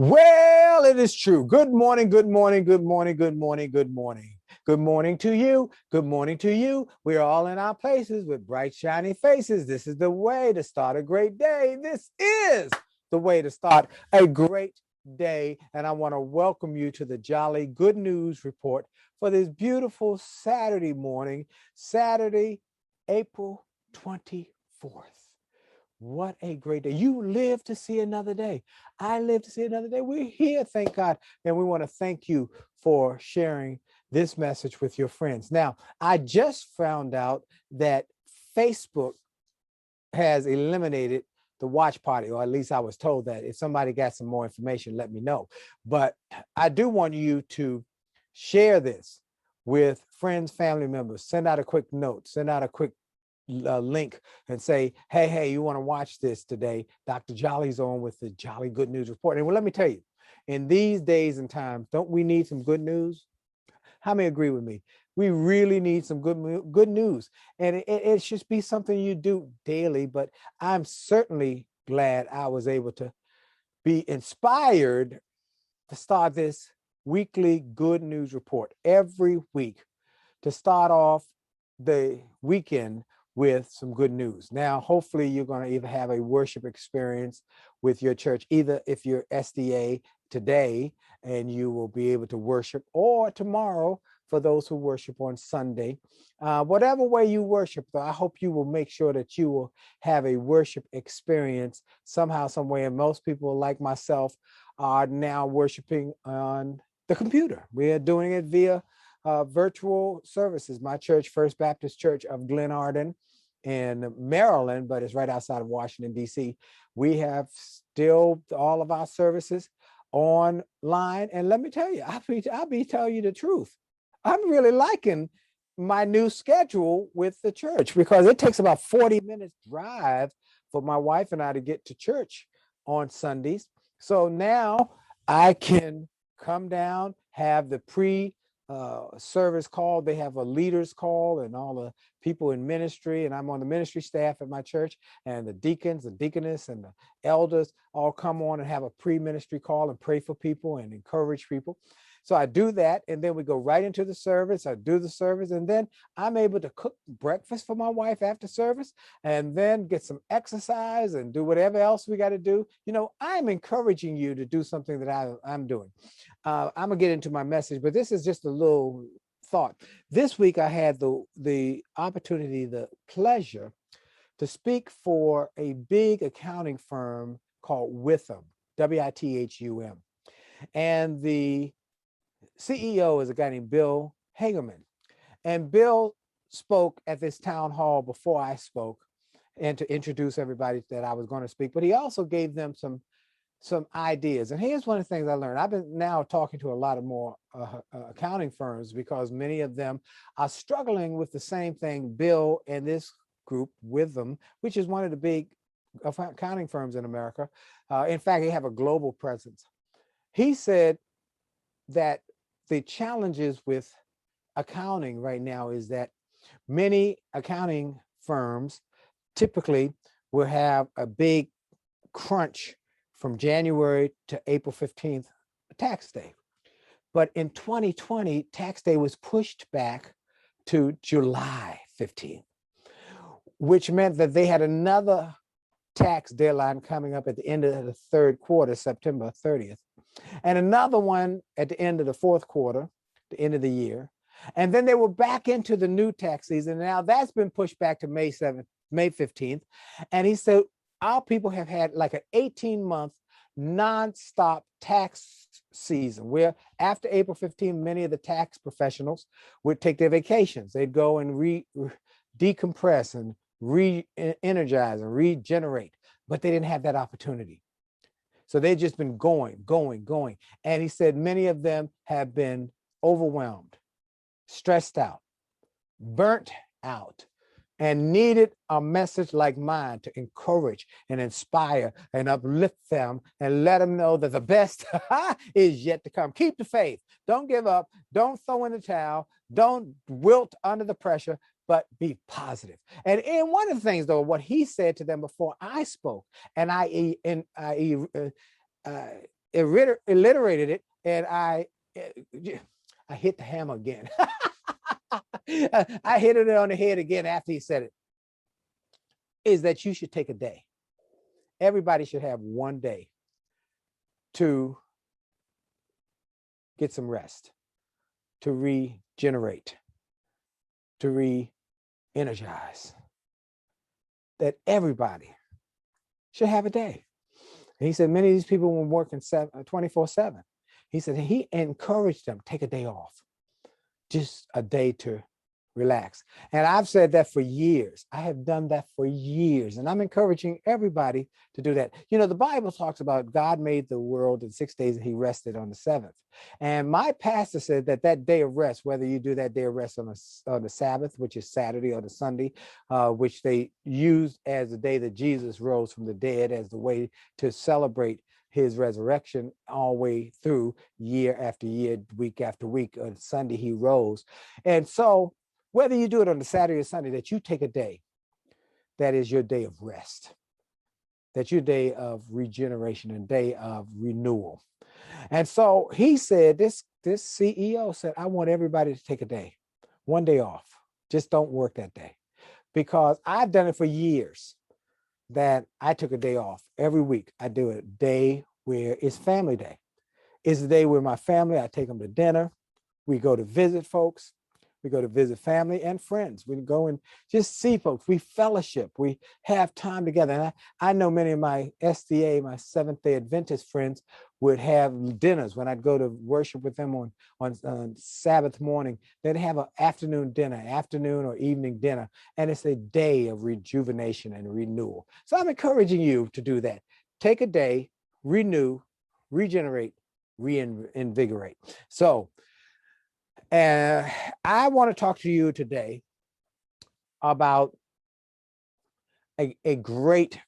Well, it is true. Good morning, good morning, good morning, good morning, good morning. Good morning to you. Good morning to you. We're all in our places with bright, shiny faces. This is the way to start a great day. This is the way to start a great day. And I want to welcome you to the Jolley Good News Report for this beautiful Saturday morning, Saturday, April 24th. What a great day. You live to see another day. I live to see another day. We're here, thank God. And we want to thank you for sharing this message with your friends. Now, I just found out that Facebook has eliminated the watch party, or at least I was told that. If somebody got some more information, let me know. But I do want you to share this with friends, family members. Send out a quick note, send out a quick link and say, hey, you want to watch this today? Dr. Jolley's on with the Jolley Good News Report. And well, let me tell you, in these days and times, don't we need some good news? How many agree with me? We really need some good news. And it should be something you do daily, but I'm certainly glad I was able to be inspired to start this weekly good news report every week to start off the weekend with some good news. Now, hopefully you're going to either have a worship experience with your church, either if you're SDA today and you will be able to worship, or tomorrow for those who worship on Sunday. Whatever way you worship, though, I hope you will make sure that you will have a worship experience somehow, some way. And most people like myself are now worshiping on the computer. We are doing it via virtual services. My church, First Baptist Church of Glen Arden in Maryland, but it's right outside of Washington, D.C. We have still all of our services online. And let me tell you, I'll be telling you the truth. I'm really liking my new schedule with the church because it takes about 40 minutes drive for my wife and I to get to church on Sundays. So now I can come down, have the service call. They have a leaders call and all the people in ministry, and I'm on the ministry staff at my church, and the deacons, the deaconess, and the elders all come on and have a pre-ministry call and pray for people and encourage people. So I do that, and then we go right into the service. I do the service, and then I'm able to cook breakfast for my wife after service, and then get some exercise and do whatever else we got to do. You know, I'm encouraging you to do something that I'm doing. I'm gonna get into my message, but this is just a little thought. This week I had the opportunity, the pleasure to speak for a big accounting firm called Withum, Withum. And the CEO is a guy named Bill Hagerman. And Bill spoke at this town hall before I spoke and to introduce everybody that I was going to speak, but he also gave them some ideas. And here's one of the things I learned. I've been now talking to a lot of more accounting firms because many of them are struggling with the same thing Bill and this group with them, which is one of the big accounting firms in America. In fact, they have a global presence. He said that the challenges with accounting right now is that many accounting firms typically will have a big crunch from January to April 15th, tax day. But in 2020, tax day was pushed back to July 15th, which meant that they had another tax deadline coming up at the end of the third quarter, September 30th, and another one at the end of the fourth quarter, the end of the year. And then they were back into the new tax season. Now that's been pushed back to May 7th, May 15th. And he said, our people have had like an 18-month nonstop tax season where after April 15th, many of the tax professionals would take their vacations. They'd go and decompress and re-energize and regenerate, but they didn't have that opportunity. So they've just been going. And he said many of them have been overwhelmed, stressed out, burnt out, and needed a message like mine to encourage and inspire and uplift them and let them know that the best is yet to come. Keep the faith. Don't give up. Don't throw in the towel. Don't wilt under the pressure, but be positive. And one of the things, though, what he said to them before I spoke, and I alliterated it, and I hit the hammer again. I hit it on the head again after he said it, is that you should take a day. Everybody should have one day to get some rest, to regenerate, to re-energize. That everybody should have a day. And he said many of these people were working 24/7. He said he encouraged them, take a day off, just a day to relax. And I've said that for years. I have done that for years. And I'm encouraging everybody to do that. You know, the Bible talks about God made the world in 6 days and he rested on the seventh. And my pastor said that that day of rest, whether you do that day of rest on the Sabbath, which is Saturday, or the Sunday, which they used as the day that Jesus rose from the dead as the way to celebrate his resurrection all the way through, year after year, week after week. On Sunday, he rose. And so whether you do it on the Saturday or Sunday, that you take a day that is your day of rest, that's your day of regeneration and day of renewal. And so he said, this CEO said, I want everybody to take a day, one day off. Just don't work that day. Because I've done it for years, that I took a day off every week. I do a day where it's family day. It's the day where my family, I take them to dinner. We go to visit folks. We go to visit family and friends. We go and just see folks. We fellowship. We have time together. And I know many of my SDA, my Seventh-day Adventist friends, would have dinners when I'd go to worship with them on Sabbath morning. They'd have an afternoon dinner, afternoon or evening dinner. And it's a day of rejuvenation and renewal. So I'm encouraging you to do that. Take a day, renew, regenerate, reinvigorate. So, and I want to talk to you today about a great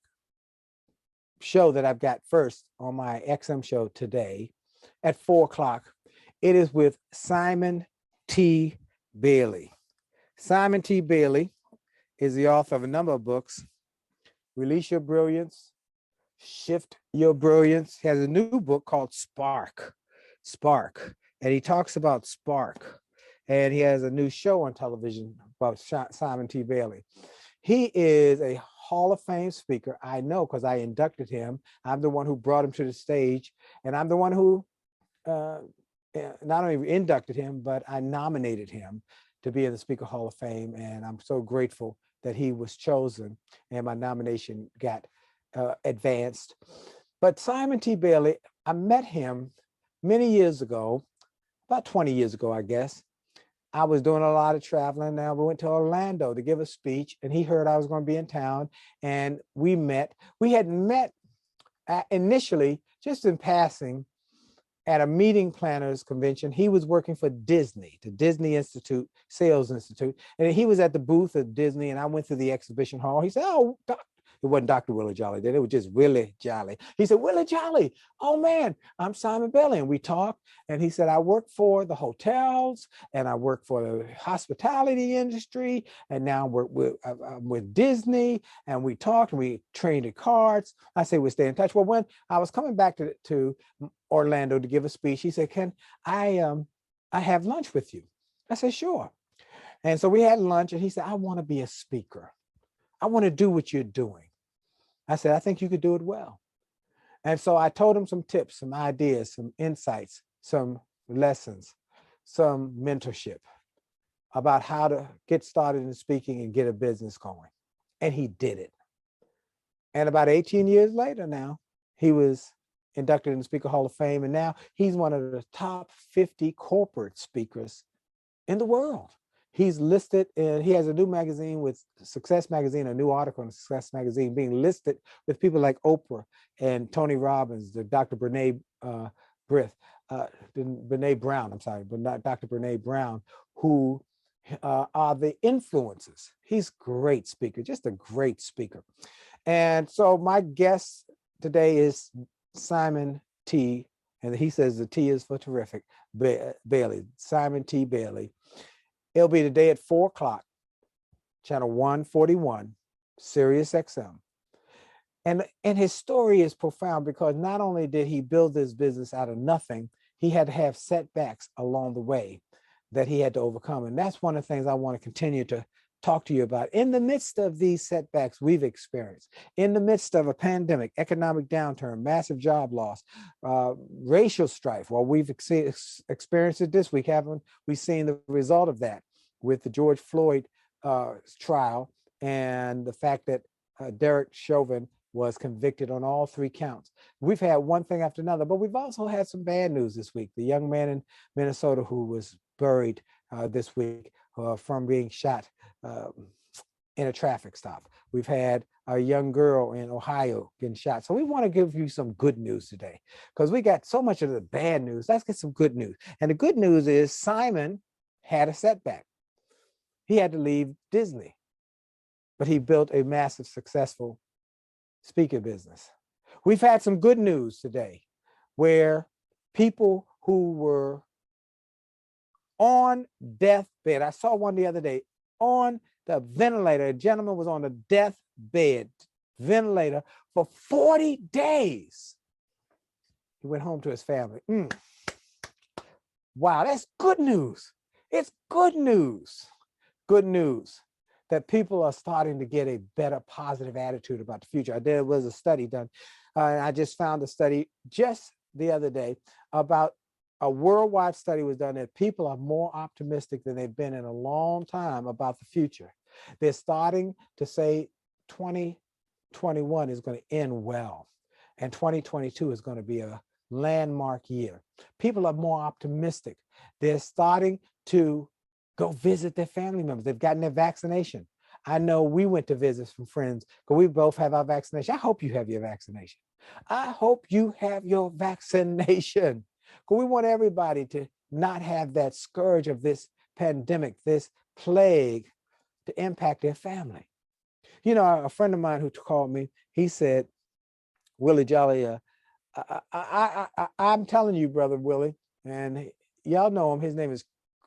show that I've got first on my XM show today at 4 o'clock. It is with Simon T. Bailey. Simon T. Bailey is the author of a number of books: Release Your Brilliance, Shift Your Brilliance. He has a new book called Spark. And he talks about Spark. And he has a new show on television about Simon T. Bailey. He is a Hall of Fame speaker. I know because I inducted him. I'm the one who brought him to the stage. And I'm the one who not only inducted him, but I nominated him to be in the Speaker Hall of Fame. And I'm so grateful that he was chosen and my nomination got advanced. But Simon T. Bailey, I met him many years ago, about 20 years ago, I guess. I was doing a lot of traveling. Now we went to Orlando to give a speech, and he heard I was going to be in town, and we met. We had met initially just in passing at a meeting planners convention. He was working for Disney, the Disney Institute, Sales Institute, and he was at the booth of Disney, and I went through the exhibition hall. He said, oh, it wasn't Dr. Willie Jolley then, it was just Willie Jolley. He said, Willie Jolley, oh man, I'm Simon Bailey. And we talked, and he said, I work for the hotels, and I work for the hospitality industry, and now I'm with Disney, and we talked, and we trained at cards. I said, we'll stay in touch. Well, when I was coming back to Orlando to give a speech, he said, can I have lunch with you? I said, sure. And so we had lunch, and he said, I want to be a speaker. I want to do what you're doing. I said, I think you could do it well. And so I told him some tips, some ideas, some insights, some lessons, some mentorship about how to get started in speaking and get a business going. And he did it. And about 18 years later now, he was inducted in the Speaker Hall of Fame. And now he's one of the top 50 corporate speakers in the world. He's listed, and he has a new magazine with Success Magazine, a new article in Success Magazine, being listed with people like Oprah and Tony Robbins, the Dr. Brene Brown, but not Dr. Brene Brown, who are the influencers. He's a great speaker, just a great speaker. And so my guest today is Simon T., and he says the T is for terrific, Bailey, Simon T. Bailey. It'll be today at 4 o'clock, channel 141, Sirius XM. And his story is profound because not only did he build this business out of nothing, he had to have setbacks along the way that he had to overcome. And that's one of the things I want to continue to talk to you about. In the midst of these setbacks we've experienced, in the midst of a pandemic, economic downturn, massive job loss, racial strife, well, we've experienced it this week, haven't we? Seen the result of that with the George Floyd trial and the fact that Derek Chauvin was convicted on all 3 counts. We've had one thing after another, but we've also had some bad news this week. The young man in Minnesota who was buried this week from being shot in a traffic stop. We've had a young girl in Ohio getting shot. So we want to give you some good news today because we got so much of the bad news. Let's get some good news. And the good news is Simon had a setback. He had to leave Disney, but he built a massive, successful speaker business. We've had some good news today where people who were on deathbed, I saw one the other day, on the ventilator, a gentleman was on the deathbed ventilator for 40 days. He went home to his family. Wow, that's good news. It's good news. Good news that people are starting to get a better positive attitude about the future. There was a study done, and I just found a study just the other day about a worldwide study was done that people are more optimistic than they've been in a long time about the future. They're starting to say 2021 is going to end well, and 2022 is going to be a landmark year. People are more optimistic. They're starting to go visit their family members. They've gotten their vaccination. I know we went to visit some friends because we both have our vaccination. I hope you have your vaccination. I hope you have your vaccination because we want everybody to not have that scourge of this pandemic, this plague to impact their family. You know, a friend of mine who called me, he said, Willie Jolley, I'm telling you, brother Willie, and y'all know him, his name is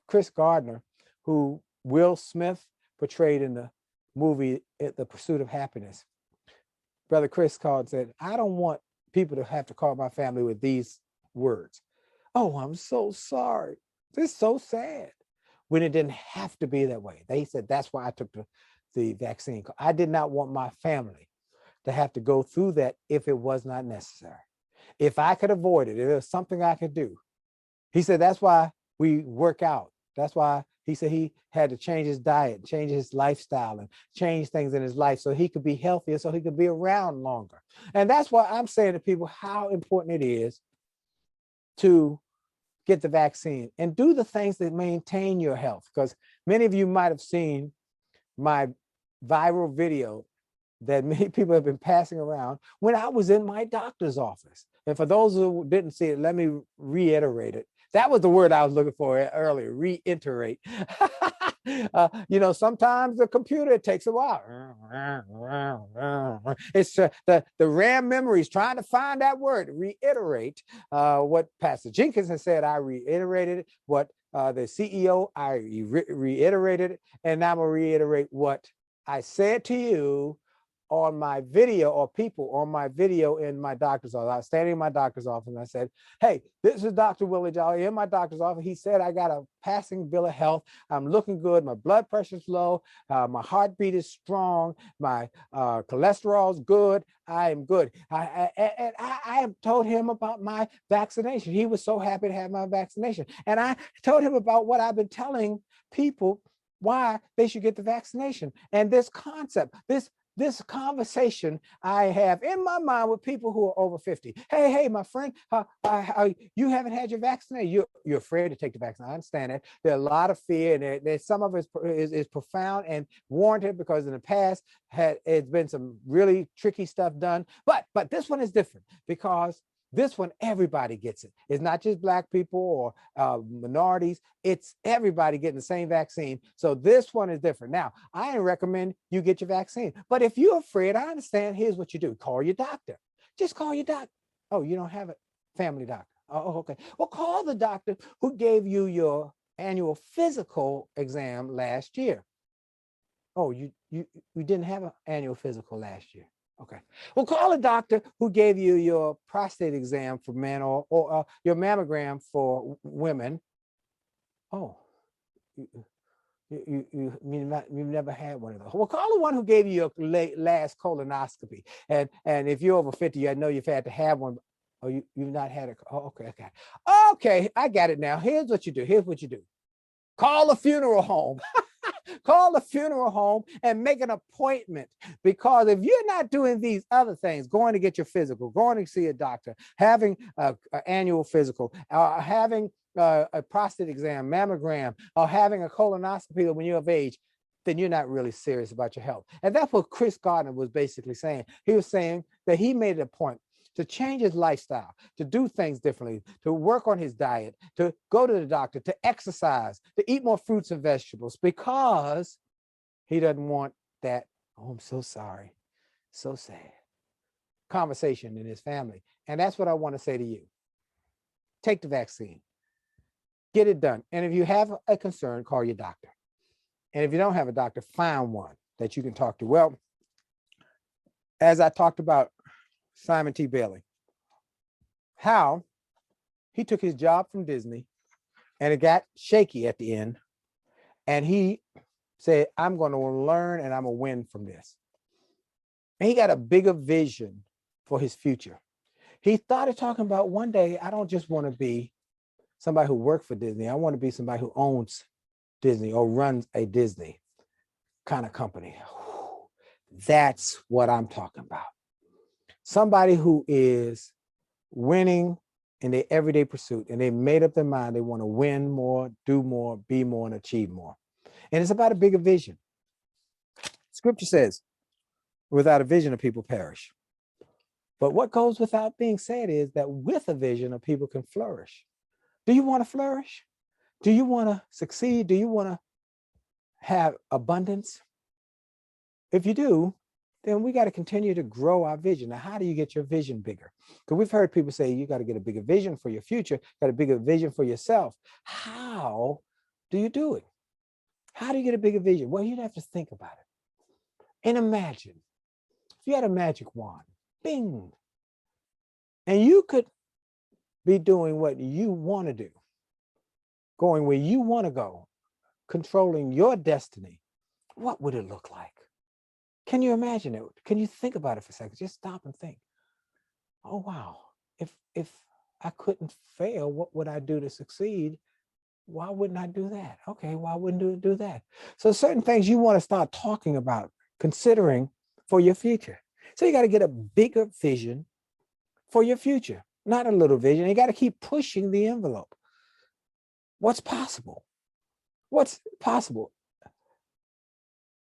Chris Gardner, who Will Smith portrayed in the movie The Pursuit of Happiness. Brother Chris called and said, I don't want people to have to call my family with these words. Oh, I'm so sorry. This is so sad. When it didn't have to be that way. They said, that's why I took the vaccine. I did not want my family to have to go through that if it was not necessary. If I could avoid it, if there was something I could do. He said, that's why we work out. That's why he said he had to change his diet, change his lifestyle, and change things in his life so he could be healthier, so he could be around longer. And that's why I'm saying to people how important it is to get the vaccine and do the things that maintain your health. Because many of you might have seen my viral video that many people have been passing around when I was in my doctor's office. And for those who didn't see it, let me reiterate it. That was the word I was looking for earlier, reiterate. You know, sometimes the computer, it takes a while. It's the RAM memory is trying to find that word, reiterate. What Pastor Jenkins has said, I reiterated it. What the CEO, I reiterated it. And now I'm going to reiterate what I said to you on my video, or people on my video in my doctor's office. I was standing in my doctor's office and I said, hey, this is Dr. Willie Jolley in my doctor's office. He said, I got a passing bill of health. I'm looking good. My blood pressure's low. My heartbeat is strong. My cholesterol's good. I am good. I have told him about my vaccination. He was so happy to have my vaccination. And I told him about what I've been telling people why they should get the vaccination. And this concept, this conversation I have in my mind with people who are over 50. Hey, my friend, you haven't had your vaccination. You're afraid to take the vaccine. I understand that. There's a lot of fear, and there's some of it is profound and warranted because in the past it's been some really tricky stuff done. But this one is different because this one, everybody gets it. It's not just Black people or minorities. It's everybody getting the same vaccine. So this one is different. Now, I recommend you get your vaccine. But if you're afraid, I understand, here's what you do. Call your doctor. Just call your doctor. Oh, you don't have a family doctor. Oh, okay. Well, call the doctor who gave you your annual physical exam last year. Oh, you didn't have an annual physical last year. Okay. Well, call a doctor who gave you your prostate exam for men or your mammogram for women. Oh, you, you've never had one of those. Well, call the one who gave you your last colonoscopy. And if you're over 50, I know you've had to have one. Oh, you've not had it. Oh, okay, okay. Okay, I got it now. Here's what you do. Here's what you do. Call a funeral home. Call the funeral home and make an appointment, because if you're not doing these other things, going to get your physical, going to see a doctor, having an annual physical, having a prostate exam, mammogram, or having a colonoscopy when you're of age, then you're not really serious about your health. And that's what Chris Gardner was basically saying. He was saying that he made it a point to change his lifestyle, to do things differently, to work on his diet, to go to the doctor, to exercise, to eat more fruits and vegetables, because he doesn't want that, oh, I'm so sorry, so sad, conversation in his family. And that's what I want to say to you. Take the vaccine. Get it done. And if you have a concern, call your doctor. And if you don't have a doctor, find one that you can talk to. Well, as I talked about Simon T. Bailey, how he took his job from Disney and it got shaky at the end. And he said, I'm going to learn and I'm going to win from this. And he got a bigger vision for his future. He started talking about, one day, I don't just want to be somebody who worked for Disney. I want to be somebody who owns Disney or runs a Disney kind of company. That's what I'm talking about. Somebody who is winning in their everyday pursuit, and they made up their mind they want to win more, do more, be more, and achieve more. And it's about a bigger vision. Scripture says, without a vision, a people perish. But what goes without being said is that with a vision, a people can flourish. Do you want to flourish? Do you want to succeed? Do you want to have abundance? If you do, then we got to continue to grow our vision. Now, how do you get your vision bigger? Because we've heard people say you got to get a bigger vision for your future, got a bigger vision for yourself. How do you do it? How do you get a bigger vision? Well, you'd have to think about it. And imagine, if you had a magic wand, bing, and you could be doing what you want to do, going where you want to go, controlling your destiny, what would it look like? Can you imagine it? Can you think about it for a second? Just stop and think. Oh, wow. If I couldn't fail, what would I do to succeed? Why wouldn't I do that? Okay, why wouldn't I do that? So certain things you want to start talking about, considering for your future. So you got to get a bigger vision for your future, not a little vision. You got to keep pushing the envelope. What's possible? What's possible?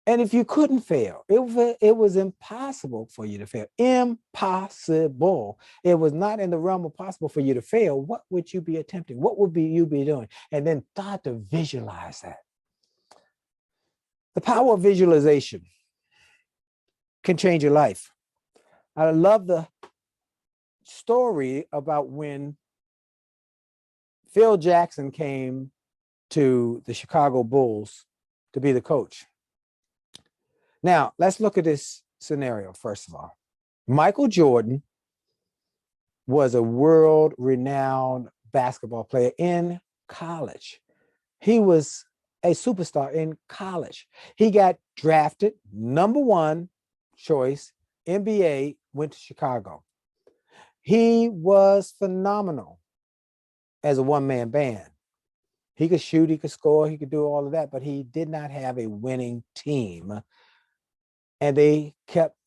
And if you couldn't fail, it was impossible for you to fail. Impossible. It was not in the realm of possible for you to fail. What would you be attempting? What would you be doing? And then start to visualize that. The power of visualization can change your life. I love the story about when Phil Jackson came to the Chicago Bulls to be the coach. Now, let's look at this scenario, first of all. Michael Jordan was a world-renowned basketball player in college. He was a superstar in college. He got drafted, #1 choice, NBA, went to Chicago. He was phenomenal as a one-man band. He could shoot, he could score, he could do all of that, but he did not have a winning team. And they kept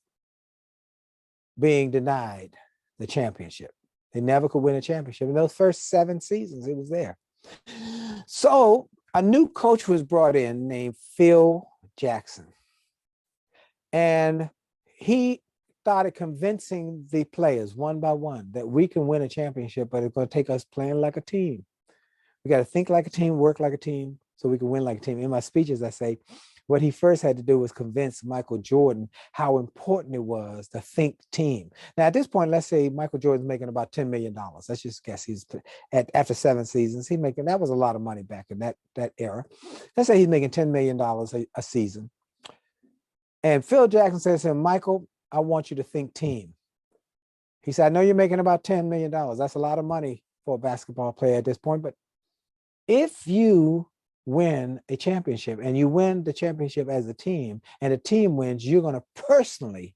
being denied the championship. They never could win a championship. In those first 7 seasons, it was there. So a new coach was brought in named Phil Jackson. And he started convincing the players one by one that we can win a championship, but it's going to take us playing like a team. We got to think like a team, work like a team, so we can win like a team. In my speeches, I say, what he first had to do was convince Michael Jordan how important it was to think team. Now, at this point, let's say Michael Jordan's making about $10 million. Let's just guess he's after 7 seasons, he's making, that was a lot of money back in that era. Let's say he's making $10 million a season. And Phil Jackson says to him, Michael, I want you to think team. He said, I know you're making about $10 million. That's a lot of money for a basketball player at this point. But if you win a championship and you win the championship as a team and the team wins, you're going to personally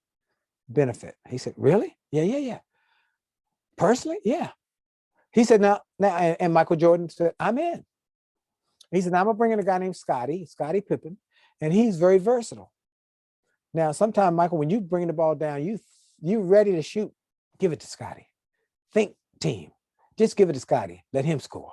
benefit. He said, really? Yeah. Personally? Yeah. He said, now, and Michael Jordan said, I'm in. He said, now I'm going to bring in a guy named Scottie Pippen, and he's very versatile. Now, sometimes, Michael, when you bring the ball down, you ready to shoot, give it to Scottie. Think team. Just give it to Scottie. Let him score.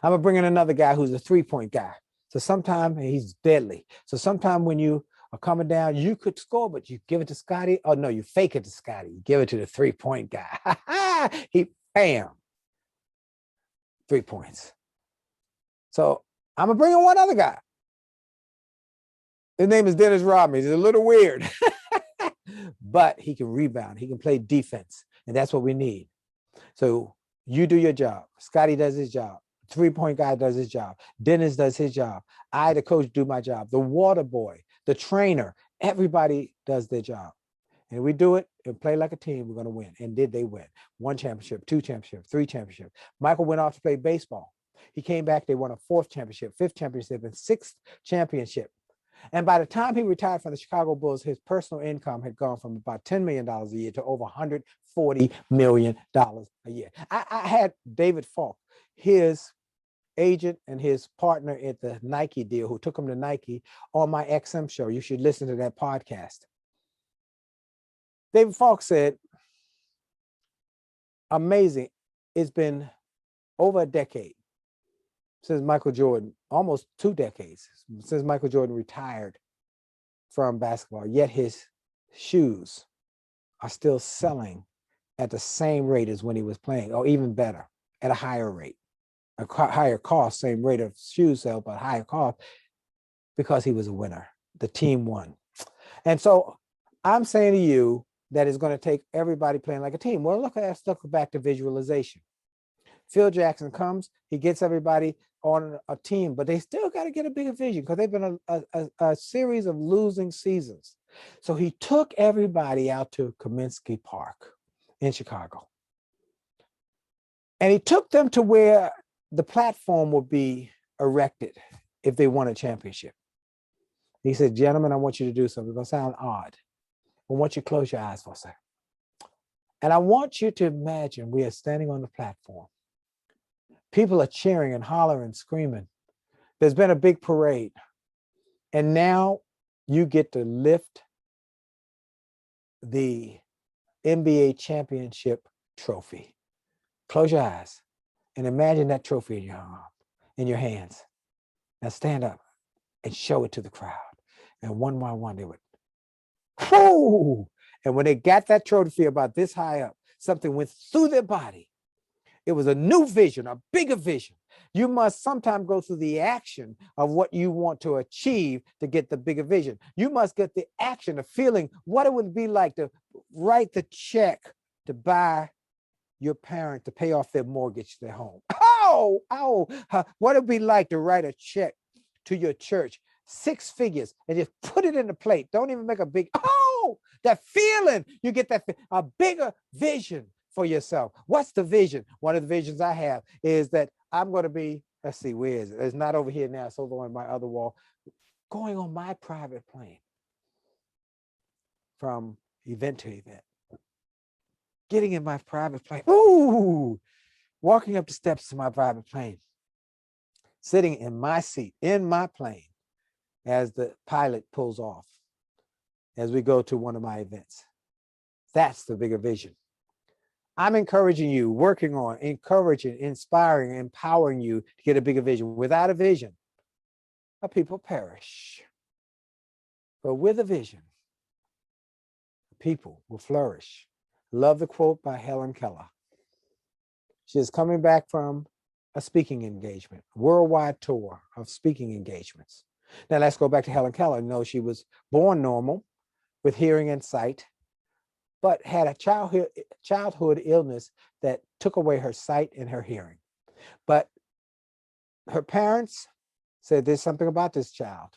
I'm going to bring in another guy who's a three-point guy. So sometimes he's deadly. So sometimes when you are coming down, you could score, but you give it to Scottie. Oh, no, you fake it to Scottie. You give it to the three-point guy. Bam. 3 points. So I'm going to bring in one other guy. His name is Dennis Rodman. He's a little weird, but he can rebound. He can play defense, and that's what we need. So you do your job. Scottie does his job. Three-point guy does his job. Dennis does his job. I, the coach, do my job. The water boy, the trainer, everybody does their job. And we do it and play like a team, we're going to win. And did they win? 1 championship, 2 championships, 3 championships. Michael went off to play baseball. He came back, they won a 4th championship, 5th championship, and 6th championship. And by the time he retired from the Chicago Bulls, his personal income had gone from about $10 million a year to over $140 million a year. I had David Falk, his agent and his partner at the Nike deal, who took him to Nike, on my XM show. You should listen to that podcast. David Falk said, amazing. It's been over a decade since Michael Jordan, almost 2 decades since Michael Jordan retired from basketball, yet his shoes are still selling at the same rate as when he was playing, or even better, at a higher rate, a higher cost, same rate of shoes sale, but higher cost, because he was a winner. The team won. And so I'm saying to you that it's going to take everybody playing like a team. Well, let's look back to visualization. Phil Jackson comes, he gets everybody on a team, but they still got to get a bigger vision because they've been a series of losing seasons. So he took everybody out to Kaminsky Park in Chicago. And he took them to where the platform would be erected if they won a championship. He said, gentlemen, I want you to do something. It's going to sound odd. I want you to close your eyes for a second. And I want you to imagine we are standing on the platform. People are cheering and hollering, screaming. There's been a big parade. And now you get to lift the NBA championship trophy. Close your eyes and imagine that trophy in your arm, in your hands. Now stand up and show it to the crowd. And one by one, they would, whoo! And when they got that trophy about this high up, something went through their body. It was a new vision, a bigger vision. You must sometimes go through the action of what you want to achieve to get the bigger vision. You must get the action, the feeling, what it would be like to write the check to buy your parent to pay off their mortgage, their home. What it would be like to write a check to your church, 6 figures, and just put it in the plate. Don't even make a big, that feeling. You get that, a bigger vision for yourself. What's the vision? One of the visions I have is that I'm going to be, let's see, where is it? It's not over here now. It's over on my other wall. Going on my private plane from event to event. Getting in my private plane. Ooh, walking up the steps to my private plane. Sitting in my seat, in my plane, as the pilot pulls off, as we go to one of my events. That's the bigger vision. I'm encouraging you, working on, encouraging, inspiring, empowering you to get a bigger vision. Without a vision, our people perish. But with a vision, people will flourish. Love the quote by Helen Keller. She is coming back from a speaking engagement, worldwide tour of speaking engagements. Now let's go back to Helen Keller. No, she was born normal with hearing and sight, but had a childhood illness that took away her sight and her hearing. But her parents said there's something about this child.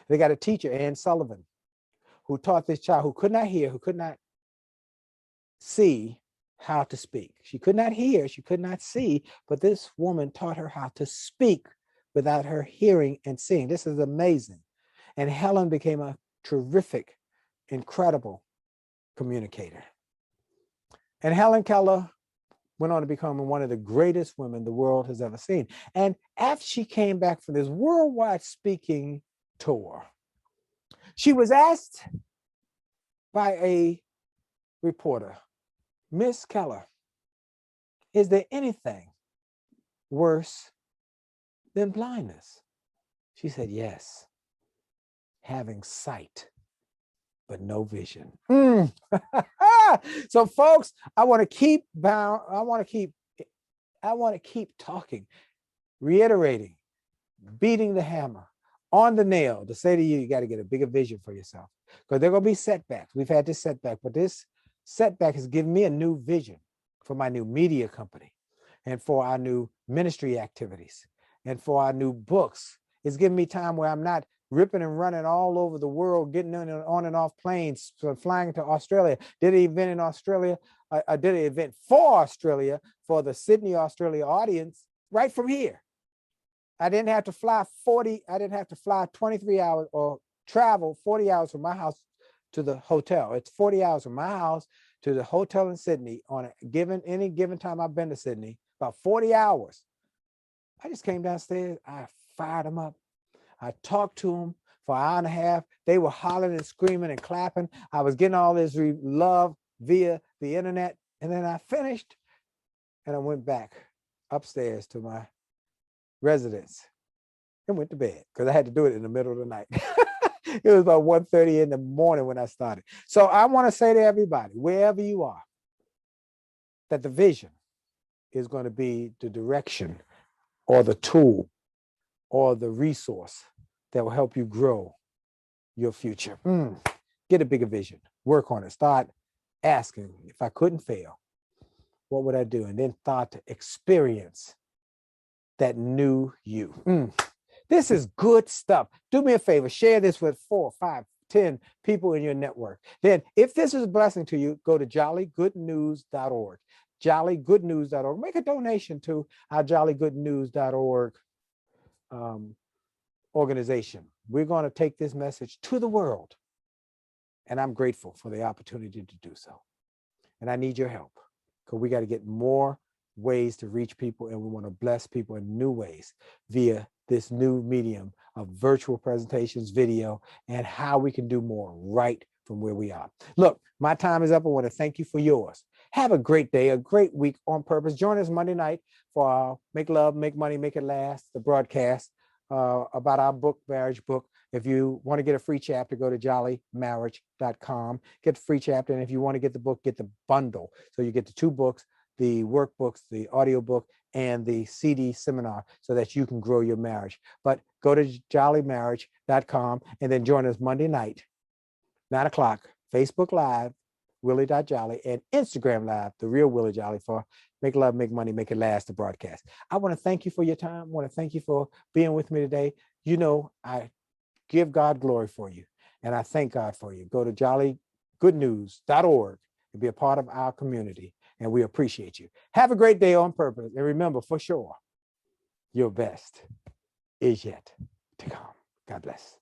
They got a teacher, Ann Sullivan, who taught this child who could not hear, who could not see, how to speak. She could not hear, she could not see, but this woman taught her how to speak without her hearing and seeing. This is amazing. And Helen became a terrific, incredible communicator. And Helen Keller went on to become one of the greatest women the world has ever seen. And after she came back from this worldwide speaking tour, she was asked by a reporter, Miss Keller, is there anything worse than blindness? She said, yes, having sight, but no vision. So folks, I want to keep talking, reiterating, beating the hammer on the nail to say to you, you got to get a bigger vision for yourself, because there are going to be setbacks. We've had this setback, but this setback has given me a new vision for my new media company and for our new ministry activities and for our new books. It's given me time where I'm not ripping and running all over the world, getting on and off planes, flying to Australia. Did an event in Australia. I did an event for Australia, for the Sydney, Australia audience, right from here. I didn't have to fly 23 hours or travel 40 hours from my house to the hotel. It's 40 hours from my house to the hotel in Sydney on any given time I've been to Sydney, about 40 hours. I just came downstairs, I fired them up. I talked to them for an hour and a half. They were hollering and screaming and clapping. I was getting all this love via the internet. And then I finished and I went back upstairs to my residence and went to bed because I had to do it in the middle of the night. It was about 1:30 in the morning when I started. So I want to say to everybody, wherever you are, that the vision is going to be the direction or the tool or the resource that will help you grow your future. Get a bigger vision, work on it, start asking, if I couldn't fail, what would I do? And then start to experience that new you. This is good stuff. Do me a favor, share this with 4, 5, 10 people in your network. Then if this is a blessing to you, go to jollygoodnews.org, jollygoodnews.org. Make a donation to our jollygoodnews.org organization. We're going to take this message to the world. And I'm grateful for the opportunity to do so. And I need your help because we got to get more ways to reach people, and we want to bless people in new ways via this new medium of virtual presentations, video, and how we can do more right from where we are. Look, my time is up. I want to thank you for yours. Have a great day, a great week on purpose. Join us Monday night for our Make Love, Make Money, Make It Last, the broadcast about our book, Marriage Book. If you want to get a free chapter, go to jollymarriage.com, get the free chapter. And if you want to get the book, get the bundle. So you get the 2 books, the workbooks, the audiobook, and the CD seminar so that you can grow your marriage. But go to jollymarriage.com and then join us Monday night, 9 o'clock, Facebook Live, Willie.Jolley, and Instagram Live, The Real Willie Jolley, for Make Love, Make Money, Make It Last, the broadcast. I want to thank you for your time. I want to thank you for being with me today. You know, I give God glory for you, and I thank God for you. Go to jollygoodnews.org and be a part of our community, and we appreciate you. Have a great day on purpose, and remember, for sure, your best is yet to come. God bless.